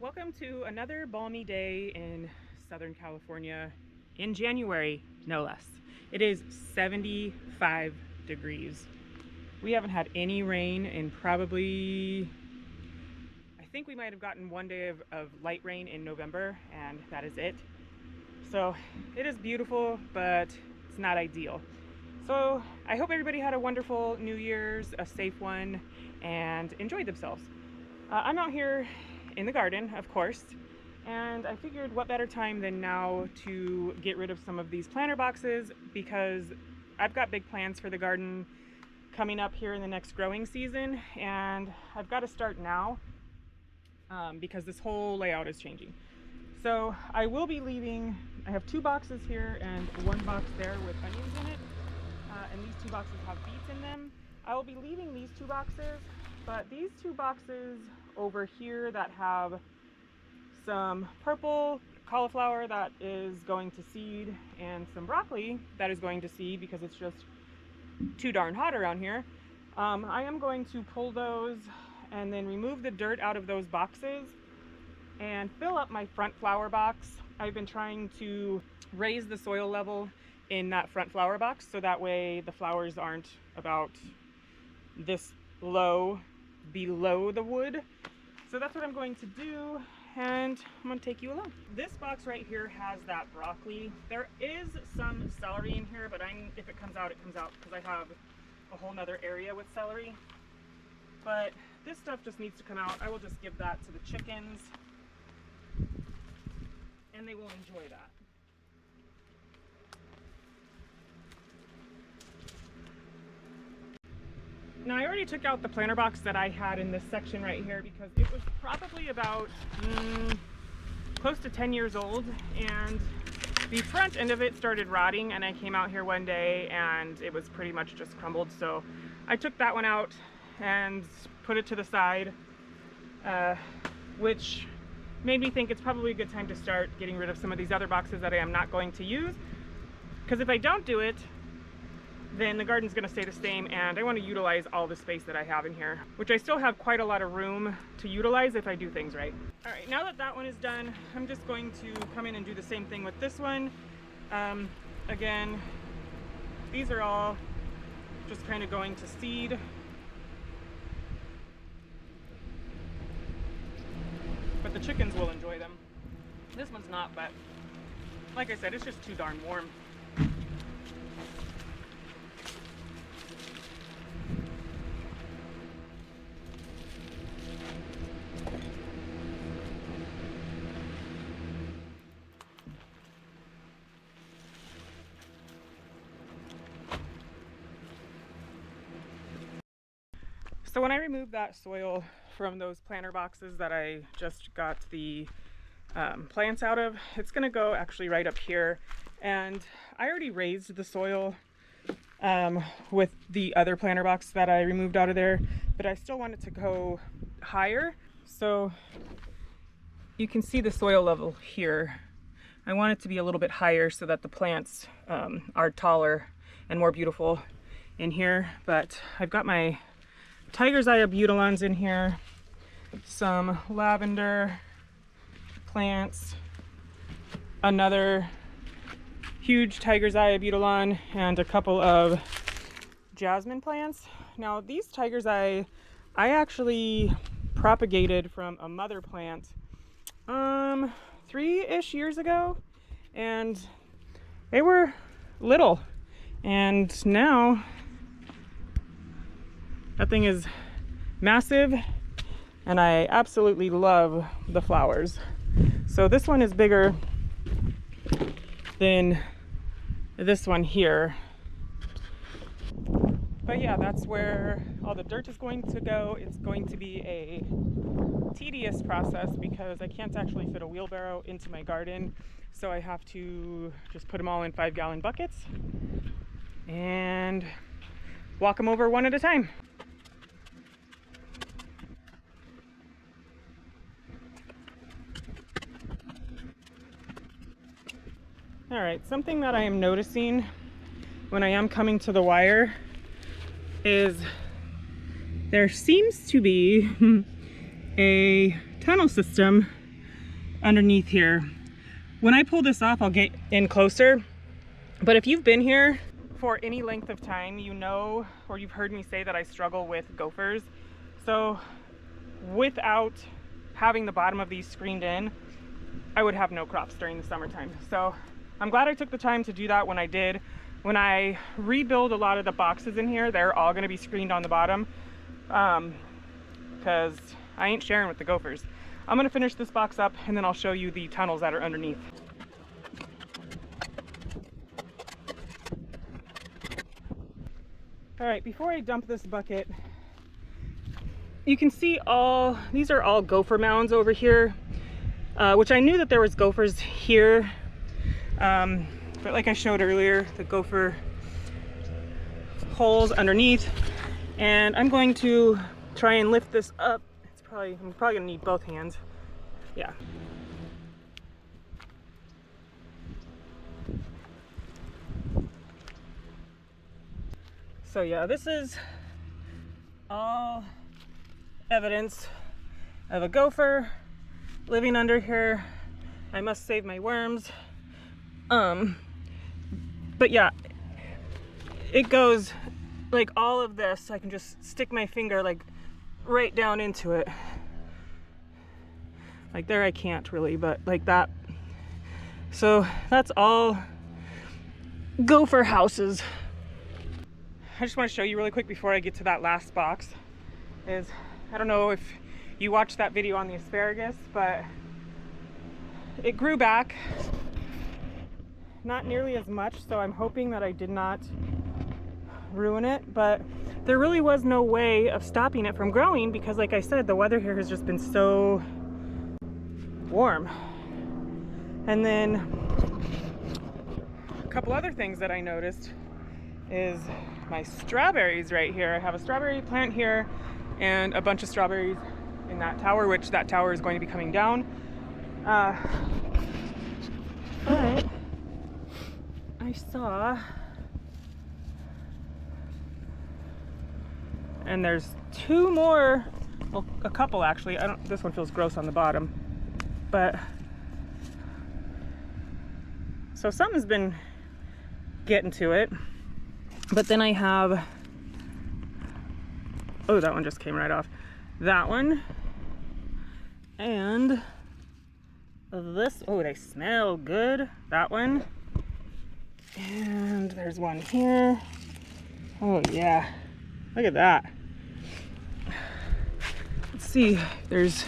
Welcome to another balmy day in Southern California in January, no less. It is 75 degrees. We haven't had any rain in probably, I think we might have gotten one day of light rain in November, and that is it. So it is beautiful, but it's not ideal. So I hope everybody had a wonderful New Year's, a safe one, and enjoyed themselves. I'm out here in the garden, of course, and I figured what better time than now to get rid of some of these planter boxes, because I've got big plans for the garden coming up here in the next growing season, and I've got to start now because this whole layout is changing. So I will be leaving, I have 2 boxes here and 1 box there with onions in it, and these 2 boxes have beets in them. I will be leaving these 2 boxes, but these 2 boxes over here that have some purple cauliflower that is going to seed and some broccoli that is going to seed because it's just too darn hot around here. I am going to pull those and then remove the dirt out of those boxes and fill up my front flower box. I've been trying to raise the soil level in that front flower box so that way the flowers aren't about this low below the wood. So that's what I'm going to do, and I'm going to take you along. This box right here has that broccoli. There is some celery in here, but if it comes out, it comes out because I have a whole nother area with celery. But this stuff just needs to come out. I will just give that to the chickens, and they will enjoy that. Now I already took out the planter box that I had in this section right here because it was probably about close to 10 years old, and the front end of it started rotting, and I came out here one day and it was pretty much just crumbled. So I took that one out and put it to the side, which made me think it's probably a good time to start getting rid of some of these other boxes that I am not going to use, because if I don't do it, then the garden's going to stay the same, and I want to utilize all the space that I have in here, which I still have quite a lot of room to utilize if I do things right. All right, now that that one is done, I'm just going to come in and do the same thing with this one. Again, these are all just kind of going to seed. But the chickens will enjoy them. This one's not, but like I said, it's just too darn warm. So when I remove that soil from those planter boxes that I just got the plants out of, it's going to go actually right up here. And I already raised the soil with the other planter box that I removed out of there, but I still want it to go higher. So you can see the soil level here. I want it to be a little bit higher so that the plants are taller and more beautiful in here. But I've got my tiger's eye abutilons in here, some lavender plants, another huge tiger's eye abutilon, and a couple of jasmine plants. Now these tiger's eye, I actually propagated from a mother plant 3-ish years ago, and they were little, and now that thing is massive, and I absolutely love the flowers. So this one is bigger than this one here. But yeah, that's where all the dirt is going to go. It's going to be a tedious process because I can't actually fit a wheelbarrow into my garden. So I have to just put them all in 5-gallon buckets and walk them over one at a time. All right, something that I am noticing when I am coming to the wire is there seems to be a tunnel system underneath here. When I pull this off, I'll get in closer. But if you've been here for any length of time, you know, or you've heard me say that I struggle with gophers. So without having the bottom of these screened in, I would have no crops during the summertime. So I'm glad I took the time to do that when I did. When I rebuild a lot of the boxes in here, they're all gonna be screened on the bottom, because I ain't sharing with the gophers. I'm gonna finish this box up and then I'll show you the tunnels that are underneath. All right, before I dump this bucket, you can see these are all gopher mounds over here, which I knew that there was gophers here. But like I showed earlier, the gopher holes underneath, and I'm going to try and lift this up. I'm probably gonna need both hands. Yeah. So yeah, this is all evidence of a gopher living under here. I must save my worms. But yeah, it goes like all of this. I can just stick my finger like right down into it. Like there I can't really, but like that. So that's all gopher houses. I just want to show you really quick before I get to that last box is, I don't know if you watched that video on the asparagus, but it grew back. Not nearly as much, so I'm hoping that I did not ruin it, but there really was no way of stopping it from growing because, like I said, the weather here has just been so warm. And then a couple other things that I noticed is my strawberries right here. I have a strawberry plant here and a bunch of strawberries in that tower, which that tower is going to be coming down. But I saw, and there's two more, well, a couple actually. This one feels gross on the bottom, but so something's been getting to it. But then I have, oh, that one just came right off. That one, and this, oh, they smell good. That one, and there's one here. Oh yeah, look at that. Let's see if there's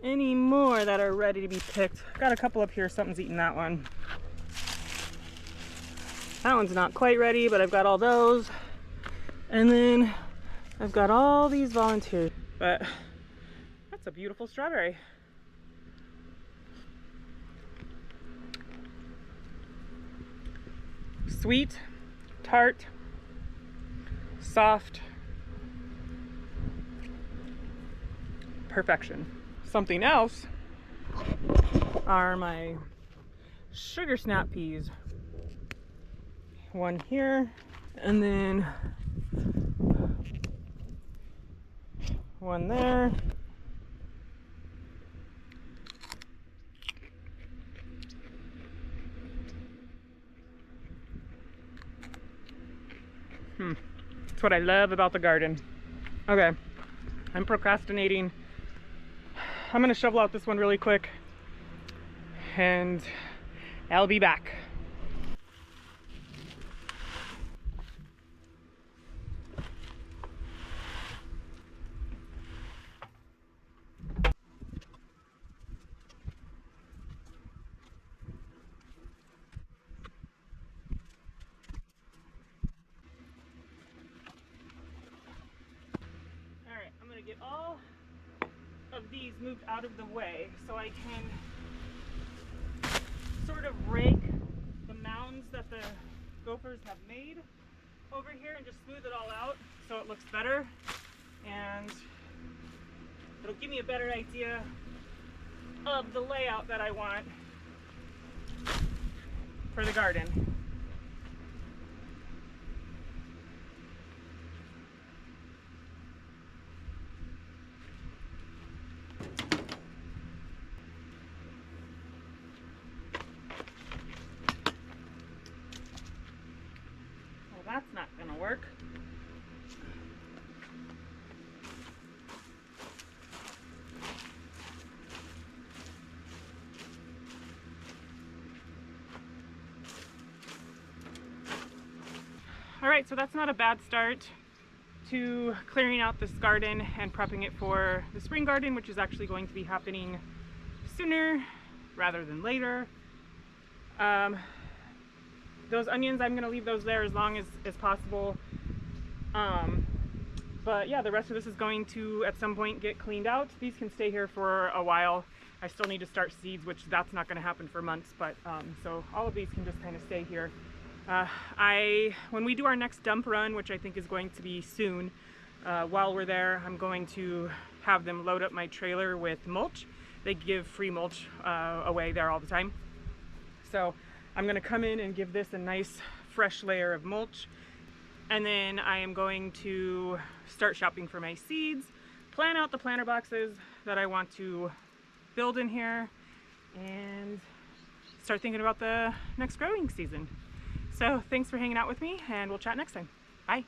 any more that are ready to be picked. Got a couple up here, something's eating that one. That one's not quite ready, but I've got all those. And then I've got all these volunteers. But that's a beautiful strawberry. Sweet, tart, soft, perfection. Something else are my sugar snap peas. One here, and then one there. That's what I love about the garden. Okay, I'm procrastinating. I'm gonna shovel out this one really quick and I'll be back. Alright, I'm gonna get all of these moved out of the way so I can sort of rake the mounds that the gophers have made over here and just smooth it all out so it looks better, and it'll give me a better idea of the layout that I want for the garden. All right, so that's not a bad start to clearing out this garden and prepping it for the spring garden, which is actually going to be happening sooner rather than later. Those onions, I'm gonna leave those there as long as possible. But yeah, the rest of this is going to at some point get cleaned out. These can stay here for a while. I still need to start seeds, which that's not gonna happen for months, but so all of these can just kind of stay here. When we do our next dump run, which I think is going to be soon, while we're there, I'm going to have them load up my trailer with mulch. They give free mulch away there all the time. So I'm gonna come in and give this a nice fresh layer of mulch. And then I am going to start shopping for my seeds, plan out the planter boxes that I want to build in here, and start thinking about the next growing season. So thanks for hanging out with me, and we'll chat next time. Bye.